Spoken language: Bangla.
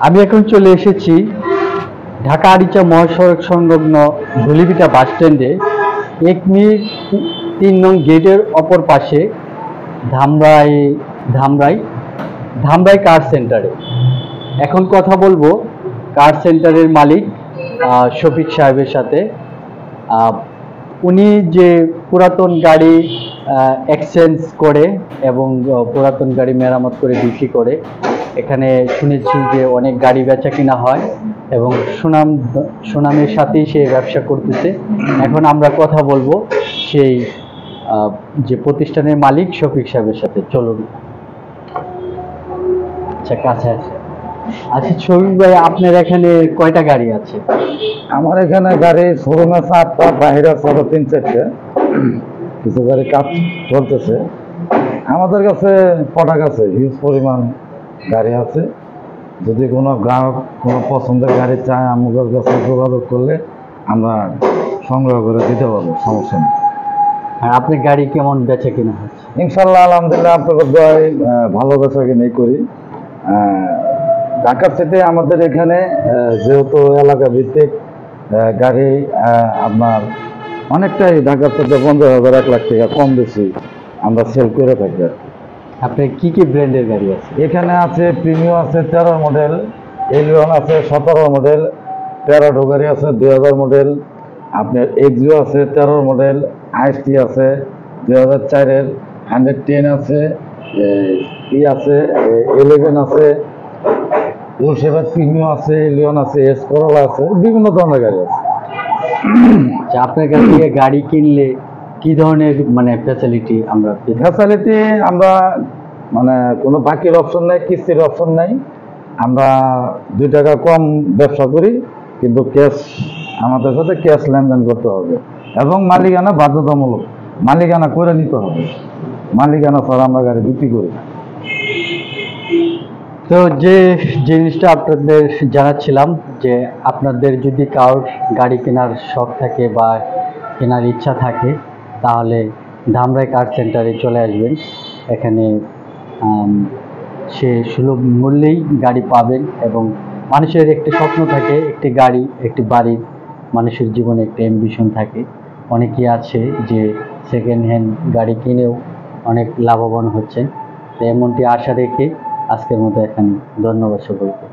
আমি এখন চলে এসেছি ঢাকা আরিচা মহাসড়ক সংলগ্ন ধুলিভিটা বাস স্ট্যান্ডে 1 মিনিট 3 নং গেটের অপর পাশে ধামরাই ধামরাই ধামরাই কার সেন্টারে। এখন কথা বলবো কার সেন্টারের মালিক শফিক সাহেবের সাথে। উনি যে পুরাতন গাড়ি এক্সচেঞ্জ করে এবং পুরাতন গাড়ি মেরামত করে বিক্রি করে, এখানে শুনেছি যে অনেক গাড়ি বেচা কিনা হয় এবং সুনামের সাথেই সে ব্যবসা করতেছে। এখন আমরা কথা বলবো সেই যে প্রতিষ্ঠানের মালিক শফিক সাহেবের সাথে। চলুন। আচ্ছা, কাছে আছে। আচ্ছা শফিক ভাই, আপনার এখানে কয়টা গাড়ি আছে? আমার এখানে গাড়ি শোরুম আছে 8টা, বাইরে আছে 3-4টা। কিছু গাড়ি কাজ চলতেছে। আমাদের কাছে প্রোডাক্ট আছে, হিউজ পরিমাণ গাড়ি আছে। যদি কোনো গ্রাহক কোনো পছন্দের গাড়ি চায়, আমাদের কাছে যোগাযোগ করলে আমরা সংগ্রহ করে দিতে পারবো, সমস্যা নেই। আর আপনি গাড়ি কেমন বেচা কিনা হচ্ছে? ইনশাল্লাহ আলহামদুলিল্লাহ, আপনাদের দোয়ায় ভালো বেচা কিনাই করি। ঢাকার সাথে আমাদের এখানে যেহেতু এলাকা ভিত্তিক গাড়ি আপনার অনেকটাই ঢাকার সাথে 50,000 1 লাখ টাকা কম বেশি আমরা সেল করে থাকি। আপনার কি কি ব্র্যান্ডের গাড়ি আছে? এখানে আছে প্রিমিয়াম আছে 13 মডেল, এলিয়ন আছে 17 মডেল, প্যারাডো গাড়ি আছে 2000 মডেল, আপনার এক্সিও আছে 13 মডেল, আইএসটি আছে 2004-এর, 110 আছে, আছে 11 আছে, উলসেবার প্রিমিয়াম আছে, এলিয়ন আছে, এস করোলা আছে, বিভিন্ন ধরনের গাড়ি আছে। আপনার কাছ থেকে গাড়ি কিনলে কি ধরনের মানে ফ্যাসিলিটি আমরা আমরা মানে কোনো বাকির অপশন নাই, কিস্তির অপশন নাই। আমরা 2 টাকা কম ব্যবসা করি, কিন্তু ক্যাশ আমাদের সাথে ক্যাশ লেনদেন করতে হবে এবং মালিকানা বাধ্যতামূলক, মালিকানা করে নিতে হবে। মালিকানা ছাড়া আমরা গাড়ি বিক্রি করি। তো যে জিনিসটা আপনাদের জানাচ্ছিলাম যে আপনাদের যদি কারোর গাড়ি কেনার শখ থাকে বা কেনার ইচ্ছা থাকে, তাহলে ধামরাই কার সেন্টারে চলে আসবেন। এখানে সে সুলভ মূল্যেই গাড়ি পাবেন এবং মানুষের একটি স্বপ্ন থাকে, একটি গাড়ি, একটি বাড়ির। মানুষের জীবনে একটা অ্যাম্বিশন থাকে। অনেকেই আছে যে সেকেন্ড হ্যান্ড গাড়ি কিনেও অনেক লাভবান হচ্ছেন। তো এমনটি আশা রেখে আজকের মতো এখানে ধন্যবাদ সকলকে।